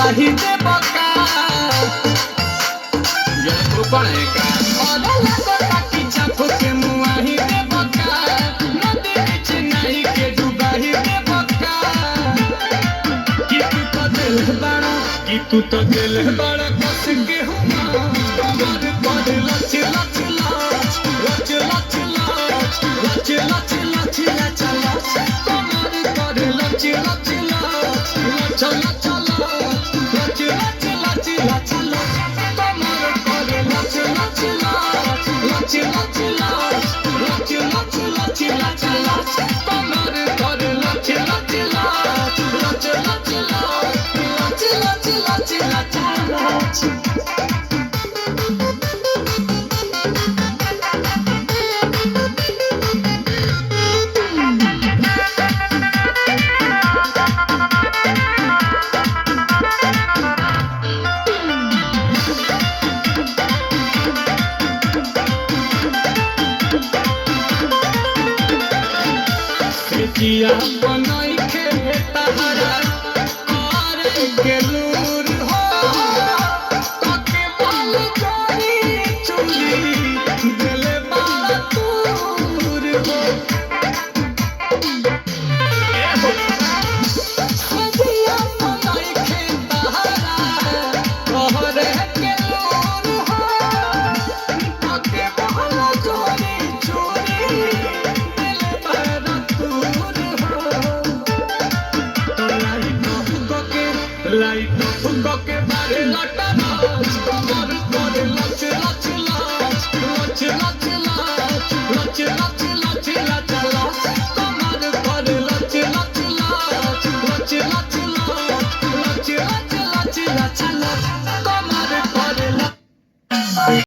डुबाही दे बका ये ऊपर का ओला लगा ताकि चापो के मुआही दे बका नदी बीच नहीं के डुबाही दे बका कि तू तो दिल बड़ा कस के हुआ कमर पर लच लच लच लच लच लच लच लच लच लच कमर पर लच लच लच लच लच लच लच लच लच लच कमर पर लच लच लच लच लच लच लच लच लच लच कमर पर लच लच लच लच लच लच लच लच किया बनाई के तहरा और गेलूर हो ताके बाल जानी चुली दिल बाल दूर हो किया बनाई के तहरा और गेलूर हो ताके बाल जानी चुली दिल बाल लाइट फुको के बारे लट